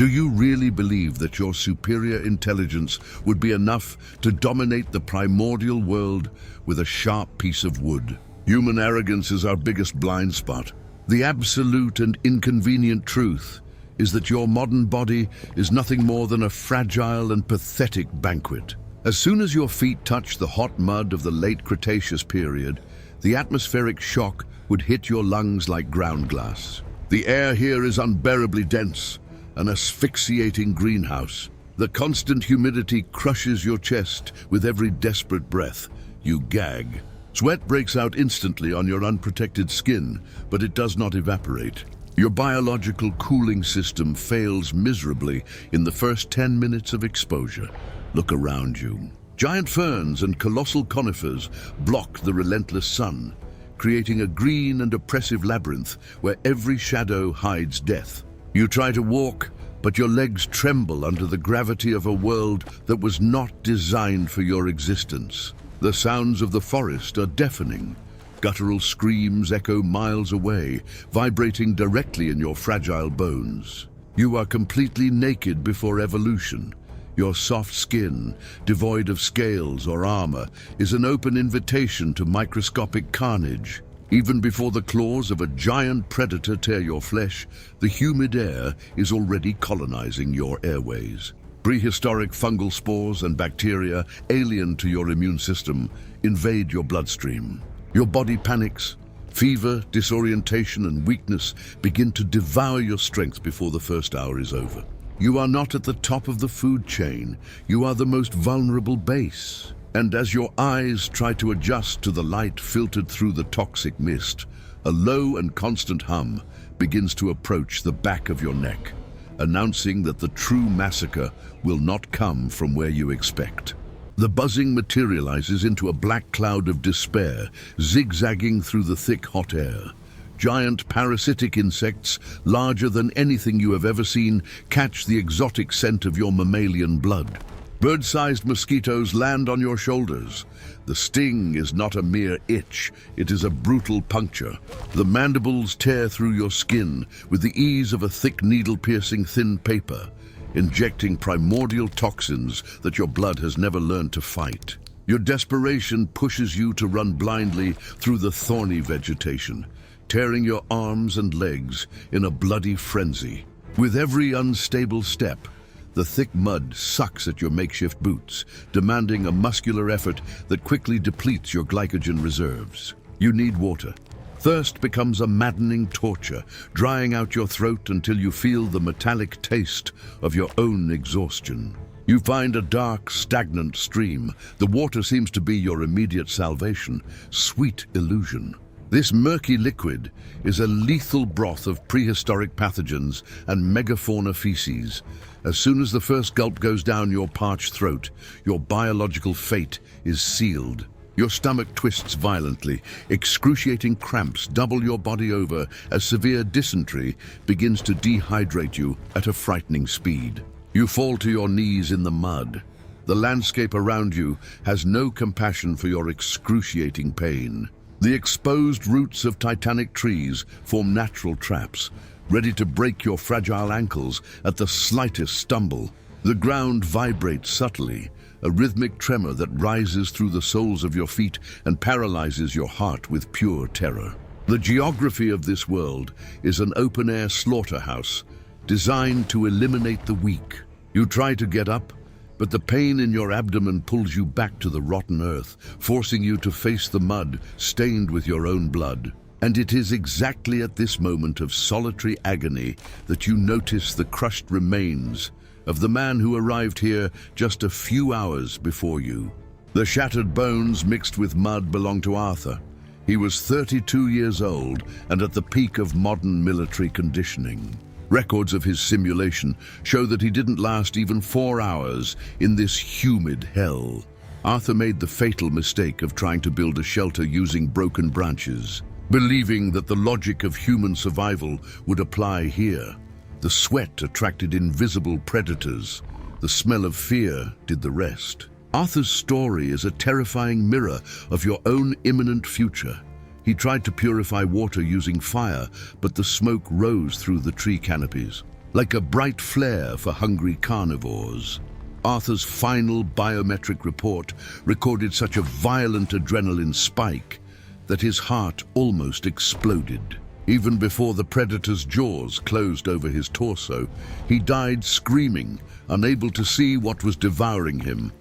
Do you really believe that your superior intelligence would be enough to dominate the primordial world with a sharp piece of wood? Human arrogance is our biggest blind spot. The absolute and inconvenient truth is that your modern body is nothing more than a fragile and pathetic banquet. As soon as your feet touch the hot mud of the Late Cretaceous period, the atmospheric shock would hit your lungs like ground glass. The air here is unbearably dense, an asphyxiating greenhouse. The constant humidity crushes your chest with every desperate breath. You gag. Sweat breaks out instantly on your unprotected skin, but it does not evaporate. Your biological cooling system fails miserably in the first 10 minutes of exposure. Look around you. Giant ferns and colossal conifers block the relentless sun, creating a green and oppressive labyrinth where every shadow hides death. You try to walk, but your legs tremble under the gravity of a world that was not designed for your existence. The sounds of the forest are deafening. Guttural screams echo miles away, vibrating directly in your fragile bones. You are completely naked before evolution. Your soft skin, devoid of scales or armor, is an open invitation to microscopic carnage. Even before the claws of a giant predator tear your flesh, the humid air is already colonizing your airways. Prehistoric fungal spores and bacteria, alien to your immune system, invade your bloodstream. Your body panics. Fever, disorientation, and weakness begin to devour your strength before the first hour is over. You are not at the top of the food chain. You are the most vulnerable base. And as your eyes try to adjust to the light filtered through the toxic mist, a low and constant hum begins to approach the back of your neck, announcing that the true massacre will not come from where you expect. The buzzing materializes into a black cloud of despair, zigzagging through the thick, hot air. Giant parasitic insects, larger than anything you have ever seen, catch the exotic scent of your mammalian blood. Bird-sized mosquitoes land on your shoulders. The sting is not a mere itch, it is a brutal puncture. The mandibles tear through your skin with the ease of a thick needle piercing thin paper, injecting primordial toxins that your blood has never learned to fight. Your desperation pushes you to run blindly through the thorny vegetation, tearing your arms and legs in a bloody frenzy. With every unstable step, the thick mud sucks at your makeshift boots, demanding a muscular effort that quickly depletes your glycogen reserves. You need water. Thirst becomes a maddening torture, drying out your throat until you feel the metallic taste of your own exhaustion. You find a dark, stagnant stream. The water seems to be your immediate salvation. Sweet illusion. This murky liquid is a lethal broth of prehistoric pathogens and megafauna feces. As soon as the first gulp goes down your parched throat, your biological fate is sealed. Your stomach twists violently, excruciating cramps double your body over as severe dysentery begins to dehydrate you at a frightening speed. You fall to your knees in the mud. The landscape around you has no compassion for your excruciating pain. The exposed roots of titanic trees form natural traps, ready to break your fragile ankles at the slightest stumble. The ground vibrates subtly, a rhythmic tremor that rises through the soles of your feet and paralyzes your heart with pure terror. The geography of this world is an open-air slaughterhouse designed to eliminate the weak. You try to get up, but the pain in your abdomen pulls you back to the rotten earth, forcing you to face the mud stained with your own blood. And it is exactly at this moment of solitary agony that you notice the crushed remains of the man who arrived here just a few hours before you. The shattered bones mixed with mud belong to Arthur. He was 32 years old and at the peak of modern military conditioning. Records of his simulation show that he didn't last even 4 hours in this humid hell. Arthur made the fatal mistake of trying to build a shelter using broken branches, believing that the logic of human survival would apply here. The sweat attracted invisible predators. The smell of fear did the rest. Arthur's story is a terrifying mirror of your own imminent future. He tried to purify water using fire, but the smoke rose through the tree canopies. like a bright flare for hungry carnivores. Arthur's final biometric report recorded such a violent adrenaline spike that his heart almost exploded. Even before the predator's jaws closed over his torso, he died screaming, unable to see what was devouring him.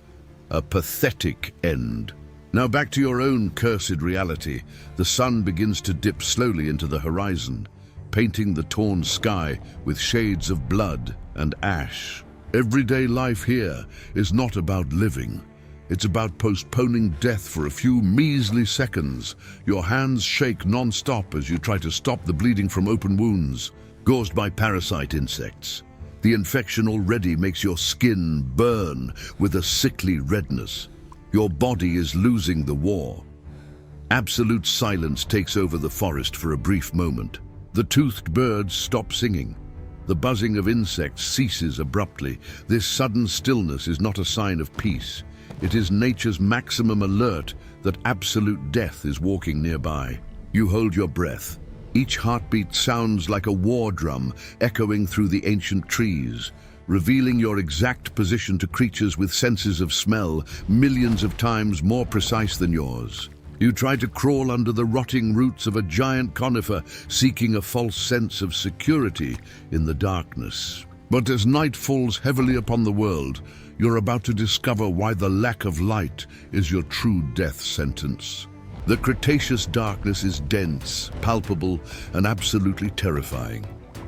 A pathetic end. Now back to your own cursed reality. The sun begins to dip slowly into the horizon, painting the torn sky with shades of blood and ash. Everyday life here is not about living. It's about postponing death for a few measly seconds. Your hands shake non-stop as you try to stop the bleeding from open wounds caused by parasite insects. The infection already makes your skin burn with a sickly redness. Your body is losing the war. Absolute silence takes over the forest for a brief moment. The toothed birds stop singing. The buzzing of insects ceases abruptly. This sudden stillness is not a sign of peace. It is nature's maximum alert that absolute death is walking nearby. You hold your breath. Each heartbeat sounds like a war drum echoing through the ancient trees, revealing your exact position to creatures with senses of smell millions of times more precise than yours. You try to crawl under the rotting roots of a giant conifer, seeking a false sense of security in the darkness. But as night falls heavily upon the world, you're about to discover why the lack of light is your true death sentence. The Cretaceous darkness is dense, palpable, and absolutely terrifying.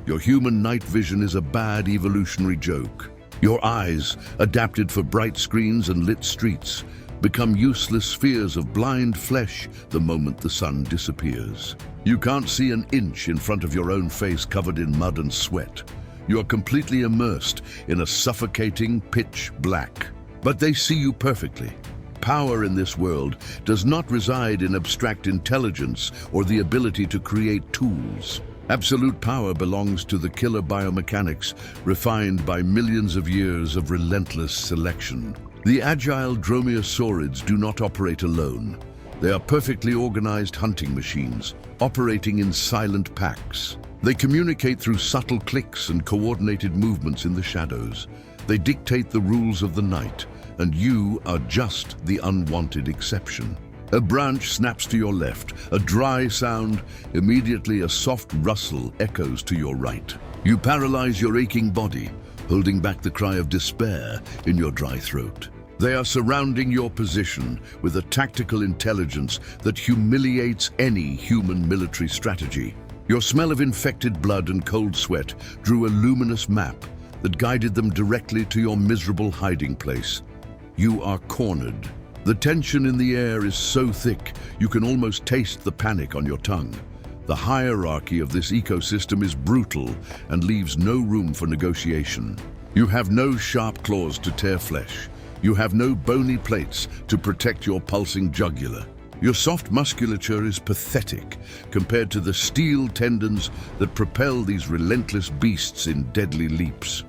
Your human night vision is a bad evolutionary joke. Your eyes, adapted for bright screens and lit streets, become useless spheres of blind flesh the moment the sun disappears. You can't see an inch in front of your own face covered in mud and sweat. You are completely immersed in a suffocating pitch black. But they see you perfectly. Power in this world does not reside in abstract intelligence or the ability to create tools. Absolute power belongs to the killer biomechanics refined by millions of years of relentless selection. The agile dromeosaurids do not operate alone. They are perfectly organized hunting machines, operating in silent packs. They communicate through subtle clicks and coordinated movements in the shadows. They dictate the rules of the night, and you are just the unwanted exception. A branch snaps to your left, a dry sound, immediately a soft rustle echoes to your right. You paralyze your aching body, holding back the cry of despair in your dry throat. They are surrounding your position with a tactical intelligence that humiliates any human military strategy. Your smell of infected blood and cold sweat drew a luminous map that guided them directly to your miserable hiding place. You are cornered. The tension in the air is so thick you can almost taste the panic on your tongue. The hierarchy of this ecosystem is brutal and leaves no room for negotiation. You have no sharp claws to tear flesh. You have no bony plates to protect your pulsing jugular. Your soft musculature is pathetic compared to the steel tendons that propel these relentless beasts in deadly leaps.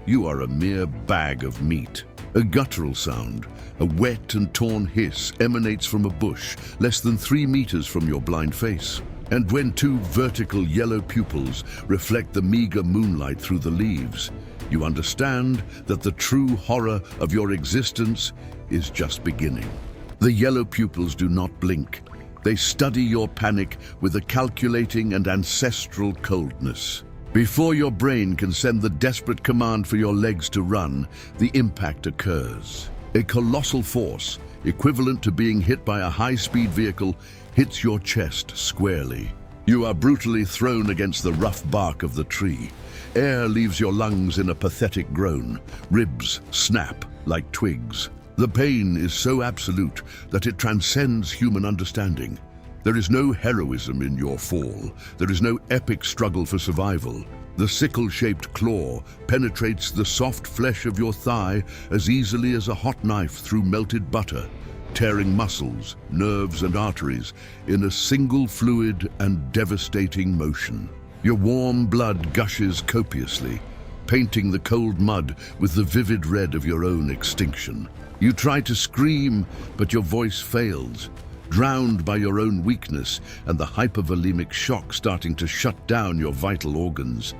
You are a mere bag of meat. A guttural sound, a wet and torn hiss emanates from a bush less than 3 meters from your blind face. And when 2 vertical yellow pupils reflect the meager moonlight through the leaves, you understand that the true horror of your existence is just beginning. The yellow pupils do not blink. They study your panic with a calculating and ancestral coldness. Before your brain can send the desperate command for your legs to run, the impact occurs. A colossal force, equivalent to being hit by a high-speed vehicle, hits your chest squarely. You are brutally thrown against the rough bark of the tree. Air leaves your lungs in a pathetic groan. Ribs snap like twigs. The pain is so absolute that it transcends human understanding. There is no heroism in your fall. There is no epic struggle for survival. The sickle-shaped claw penetrates the soft flesh of your thigh as easily as a hot knife through melted butter, tearing muscles, nerves, and arteries in a single fluid and devastating motion. Your warm blood gushes copiously, painting the cold mud with the vivid red of your own extinction. You try to scream, but your voice fails, drowned by your own weakness and the hypervolemic shock starting to shut down your vital organs.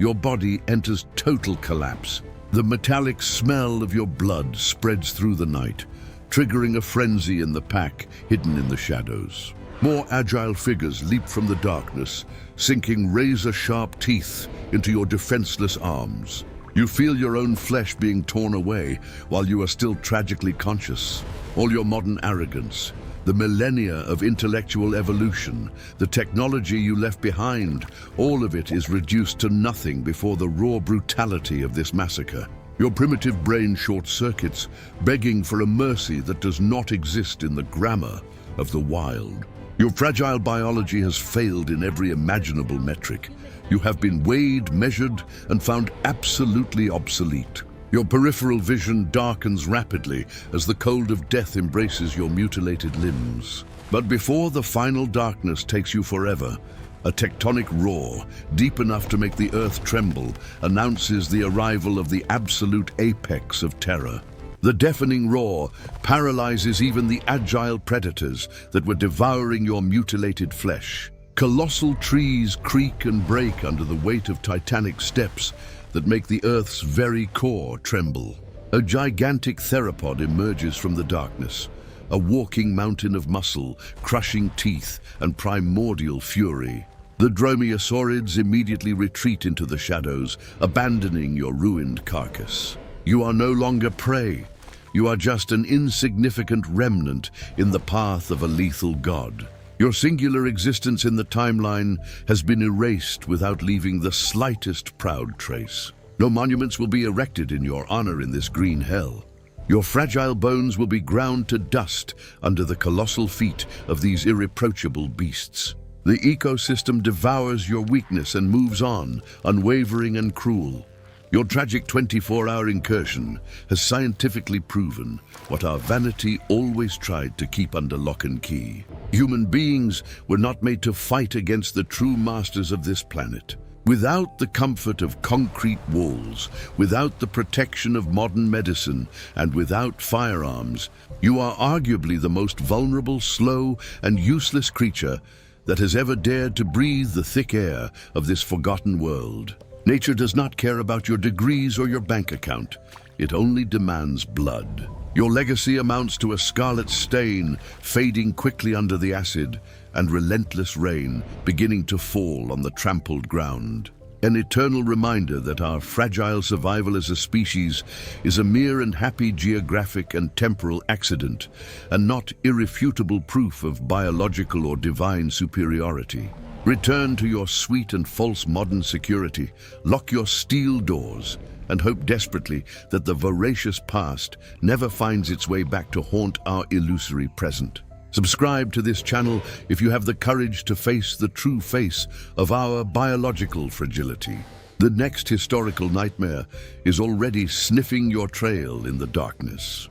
your body enters total collapse. The metallic smell of your blood spreads through the night, triggering a frenzy in the pack hidden in the shadows. More agile figures leap from the darkness, sinking razor-sharp teeth into your defenseless arms. You feel your own flesh being torn away while you are still tragically conscious. All your modern arrogance, the millennia of intellectual evolution, the technology you left behind, all of it is reduced to nothing before the raw brutality of this massacre. Your primitive brain short-circuits, begging for a mercy that does not exist in the grammar of the wild. Your fragile biology has failed in every imaginable metric. You have been weighed, measured, and found absolutely obsolete. Your peripheral vision darkens rapidly as the cold of death embraces your mutilated limbs. But before the final darkness takes you forever, a tectonic roar, deep enough to make the earth tremble, announces the arrival of the absolute apex of terror. The deafening roar paralyzes even the agile predators that were devouring your mutilated flesh. Colossal trees creak and break under the weight of titanic steps that make the Earth's very core tremble. A gigantic theropod emerges from the darkness, a walking mountain of muscle, crushing teeth, and primordial fury. The dromeosaurids immediately retreat into the shadows, abandoning your ruined carcass. You are no longer prey. You are just an insignificant remnant in the path of a lethal god. Your singular existence in the timeline has been erased without leaving the slightest proud trace. No monuments will be erected in your honor in this green hell. Your fragile bones will be ground to dust under the colossal feet of these irreproachable beasts. The ecosystem devours your weakness and moves on, unwavering and cruel. Your tragic 24-hour incursion has scientifically proven what our vanity always tried to keep under lock and key. Human beings were not made to fight against the true masters of this planet. Without the comfort of concrete walls, without the protection of modern medicine, and without firearms, you are arguably the most vulnerable, slow, and useless creature that has ever dared to breathe the thick air of this forgotten world. Nature does not care about your degrees or your bank account. It only demands blood. Your legacy amounts to a scarlet stain fading quickly under the acid and relentless rain beginning to fall on the trampled ground. An eternal reminder that our fragile survival as a species is a mere and happy geographic and temporal accident, and not irrefutable proof of biological or divine superiority. Return to your sweet and false modern security, lock your steel doors, and hope desperately that the voracious past never finds its way back to haunt our illusory present. Subscribe to this channel if you have the courage to face the true face of our biological fragility. The next historical nightmare is already sniffing your trail in the darkness.